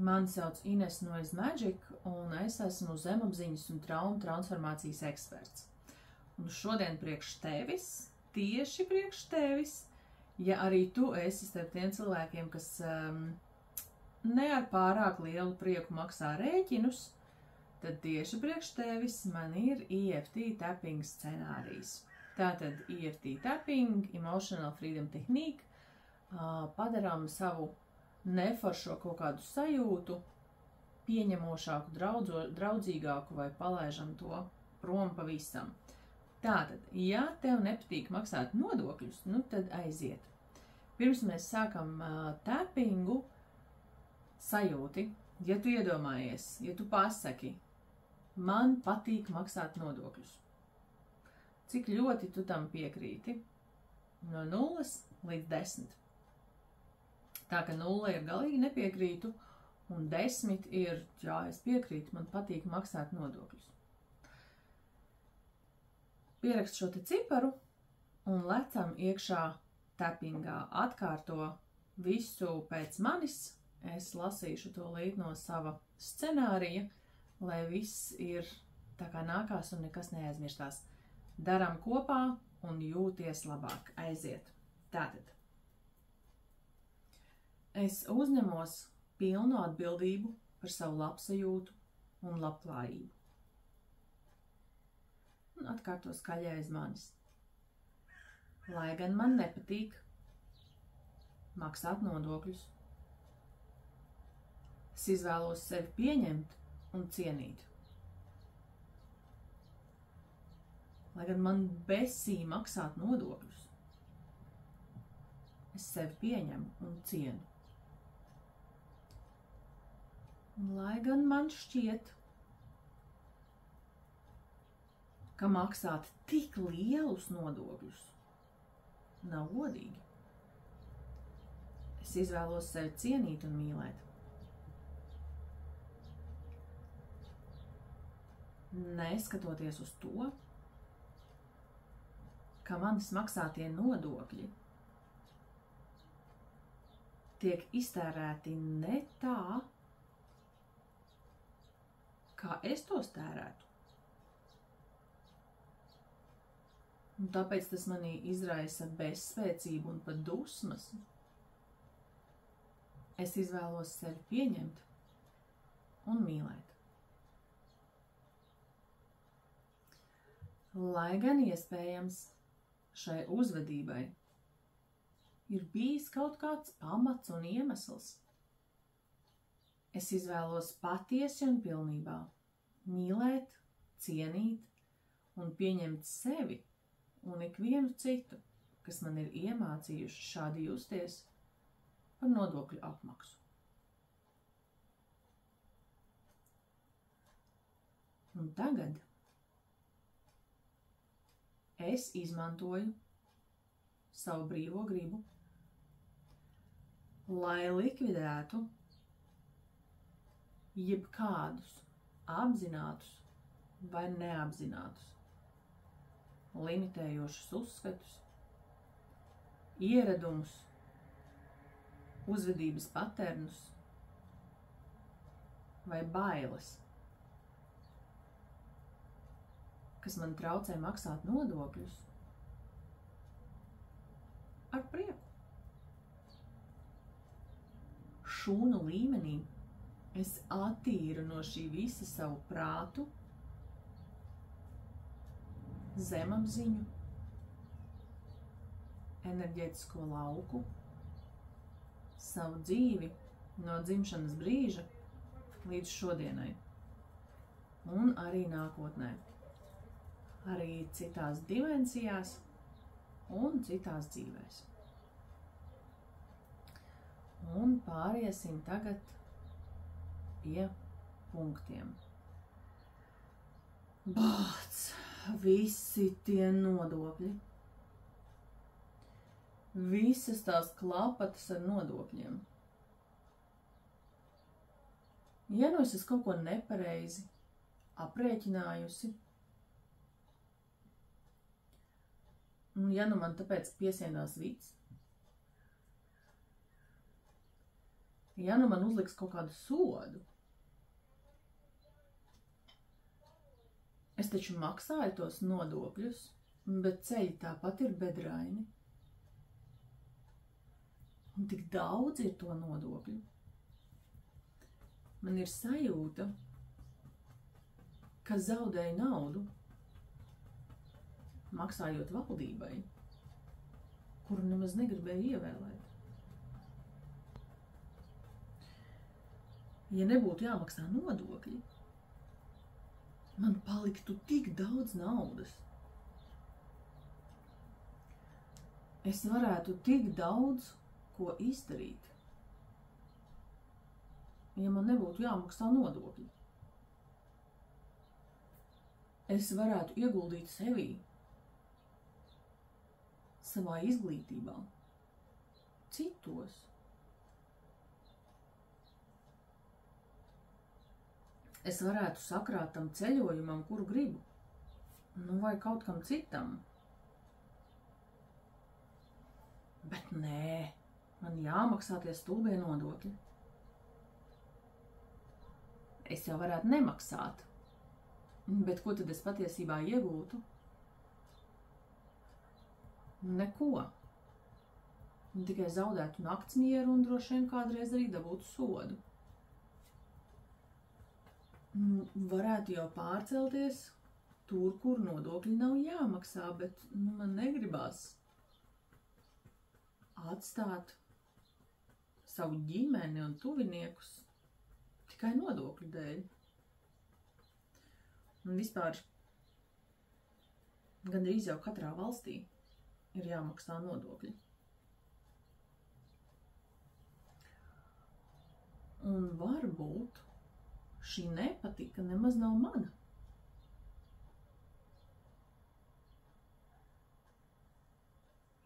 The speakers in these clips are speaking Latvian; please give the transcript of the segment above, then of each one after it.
Mani sauc Ines Noise Magic, un es esmu zemapziņas un traumu transformācijas eksperts. Un šodien priekš tevis, tieši priekš tevis, ja arī tu esi starp tiem cilvēkiem, kas ne ar pārāk lielu prieku maksā rēķinus, tad tieši priekš tevis man ir EFT tapping scenārijs. Tātad EFT tapping, Emotional Freedom Technique, padarām savu neforšo kaut kādu sajūtu, pieņemošāku, draudzīgāku vai palaižam to prom pavisam. Tātad, ja tev nepatīk maksāt nodokļus, nu tad aiziet. Pirms mēs sākam tappingu, sajūti, ja tu iedomājies, ja tu pasaki, man patīk maksāt nodokļus. Cik ļoti tu tam piekrīti? No 0 līdz 10. Tā ka 0 ir galīgi nepiekrītu, un 10 ir, jā, es piekrītu, man patīk maksāt nodokļus. Pierakst šo te ciparu un lecam iekšā tappingā. Atkārto visu pēc manis. Es lasīšu to līdz no sava scenārija, lai viss ir tā kā nākās un nekas neaizmirstās. Daram kopā un jūties labāk. Aiziet. Tātad. Es uzņemos pilnu atbildību par savu labsajūtu un labklājību. Un atkārto skaļi aiz manis. Lai gan man nepatīk maksāt nodokļus, es izvēlos sevi pieņemt un cienīt. Lai gan man besī maksāt nodokļus, es sevi pieņemu un cienu. Lai gan man šķiet, ka maksāt tik lielus nodokļus nav godīgi, es izvēlos sevi cienīt un mīlēt. Neskatoties uz to, ka manis maksātie nodokļi tiek iztērēti ne tā, kā es tos tērētu. Un tāpēc tas manī izraisa bezspēcību un pat dusmas. Es izvēlos sevi pieņemt un mīlēt. Lai gan iespējams šai uzvedībai ir bijis kaut kāds pamats un iemesls, es izvēlos patiesi un pilnībā mīlēt, cienīt un pieņemt sevi un ikvienu citu, kas man ir iemācījuši šādi justies par nodokļu apmaksu. Un tagad es izmantoju savu brīvo gribu, lai likvidētu jebkādus apzinātus vai neapzinātus limitējošus uzskatus, ieradumus, uzvedības paternus vai bailes, kas man traucē maksāt nodokļus, ar prieku. Šūnu līmenī es attīru no šī visa savu prātu, zemapziņu, enerģētisko lauku, savu dzīvi no dzimšanas brīža līdz šodienai un arī nākotnē. Arī citās dimensijās un citās dzīvēs. Un pāriesim tagad pie punktiem. Bāc! Visi tie nodokļi. Visas tās klapatas ar nodokļiem. Ja nu es kaut ko nepareizi aprēķinājusi, un ja nu man tāpēc piesienās vids, Ja nu man uzliks kaut kādu sodu, es taču maksāju tos nodokļus, bet ceļi tāpat ir bedraini. Un tik daudz ir to nodokļu. Man ir sajūta, ka zaudēju naudu, maksājot valdībai, kuru nemaz negribēju ievēlēt. Ja nebūtu jāmaksā nodokļi, man paliktu tik daudz naudas. Es varētu tik daudz ko izdarīt, ja man nebūtu jāmaksā nodokļi. Es varētu ieguldīt sevī, savā izglītībā, citos. Es varētu sakrāt tam ceļojumam, kuru gribu, vai kaut kam citam. Bet nē, man jāmaksā tie stulbie nodokļi. Es jau varētu nemaksāt, bet ko tad es patiesībā iegūtu? Neko. Tikai zaudētu naktsmieru un droši vien kādreiz arī dabūtu sodu. Varētu jau pārcelties tur, kur nodokļi nav jāmaksā, bet man negribās atstāt savu ģimeni un tuviniekus tikai nodokļu dēļ. Un vispār gandrīz jau katrā valstī ir jāmaksā nodokļi. Un varbūt šī nepatika nemaz nav mana.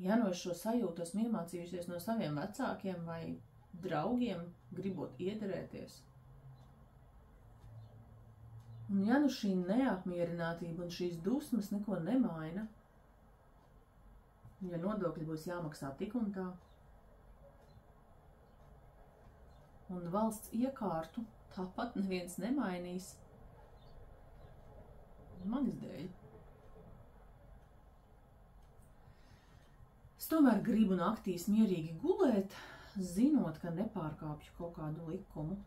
Ja no es šo sajūtu esmu iemācījusies no saviem vecākiem vai draugiem, gribot iederēties. Un ja nu šī neapmierinātība un šīs dusmas neko nemaina, ja nodokļi būs jāmaksā tik un tā, un valsts iekārtu tāpat neviens nemainīs, manis dēļ. Es tomēr gribu naktīs mierīgi gulēt, zinot, ka nepārkāpju kaut kādu likumu.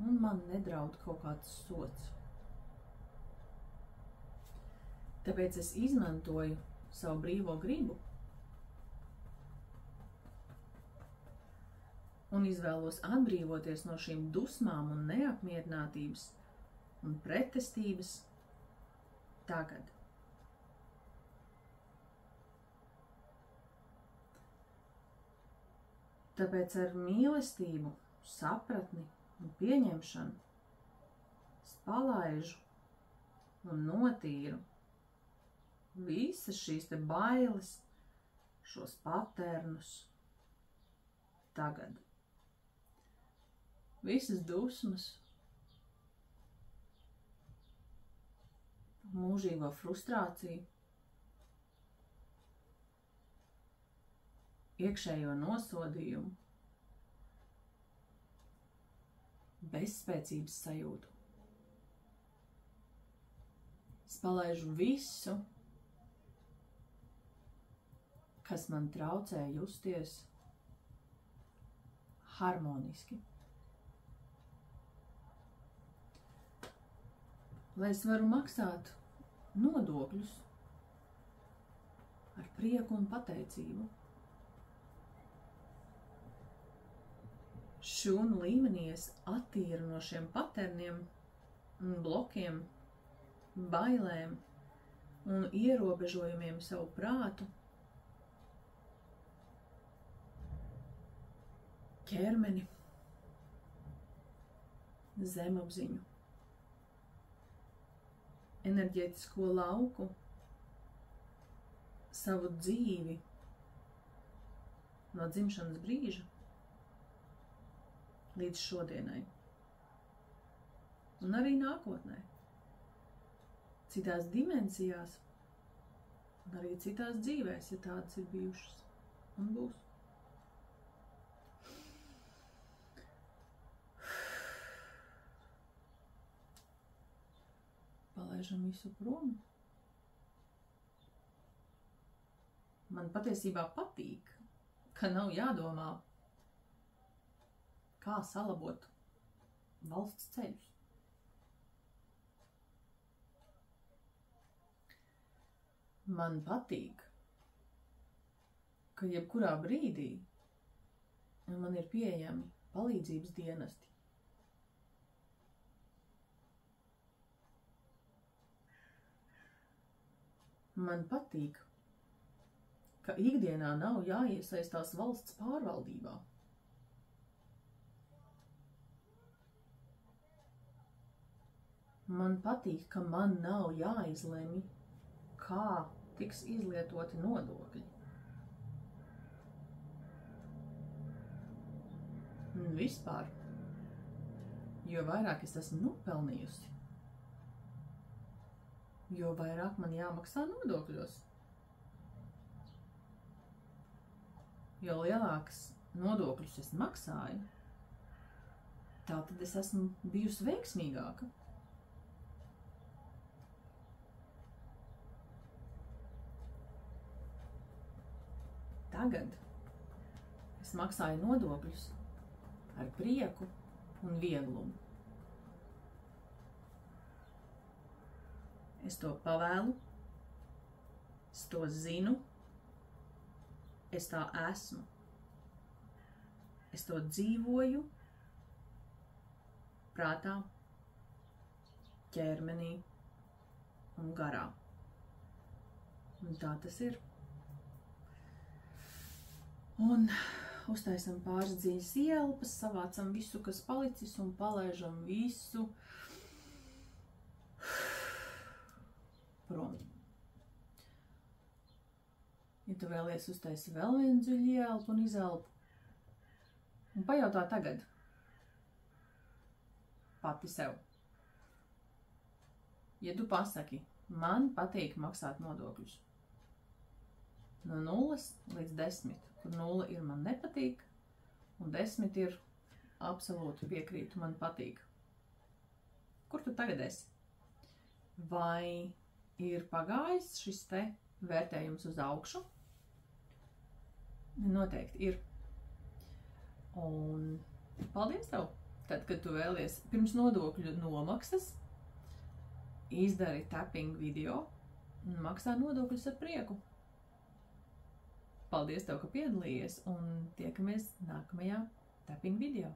Un man nedraud kaut kāds sods. Tāpēc es izmantoju savu brīvo gribu un izvēlos atbrīvoties no šīm dusmām un neapmierinātības un pretestības tagad. Tāpēc ar mīlestību, sapratni un pieņemšanu es palaižu un notīru visas šīs te bailes, šos paternus tagad. Visas dusmas, mūžīgo frustrāciju, iekšējo nosodījumu, bezspēcības sajūtu. Es palaižu visu, kas man traucē justies harmoniski. Lai es varu maksāt nodokļus ar prieku un pateicību. Šūnu līmenī es attīru no šiem paterniem, blokiem, bailēm un ierobežojumiem savu prātu, ķermeni, zemapziņu, enerģētisko lauku, savu dzīvi no dzimšanas brīža līdz šodienai. Un arī nākotnē. Citās dimensijās un arī citās dzīvēs, ja tādas ir bijušas un būs. palaižam visu prom. Man patiesībā patīk, ka nav jādomā, kā salabot valsts ceļus. Man patīk, ka jebkurā brīdī man ir pieejami palīdzības dienesti. Man patīk, ka ikdienā nav jāiesaistās valsts pārvaldībā. Man patīk, ka man nav jāizlemj, kā tiks izlietoti nodokļi. Un vispār, jo vairāk es esmu nopelnījusi, jo vairāk man jāmaksā nodokļos. Jo lielākas nodokļus es maksāju, tā tad es esmu bijusi veiksmīgāka. Tagad es maksāju nodokļus ar prieku un vieglumu. Es to pavēlu, es to zinu, es tā esmu. Es to dzīvoju prātā, ķermenī un garā. Un tā tas ir. Un uztaisam pāris dziļas ielpas, savācam visu, kas palicis, un palaižam visu prom. Ja tu vēlies uztaisi vēl vienu dziļu ielpu un izelpu, un pajautā tagad pati sev. Ja tu pasaki, man patīk maksāt nodokļus no 0 līdz 10, kur 0 ir man nepatīk, un 10 ir absolūti piekrītu, man patīk. Kur tu tagad esi? Vai ir pagājis šis te vērtējums uz augšu? Noteikti ir. Un paldies tev! Tad, kad tu vēlies pirms nodokļu nomaksas, izdari tapping video un maksā nodokļus ar prieku. Paldies tev, ka piedalījies, un tiekamies nākamajā tapping video.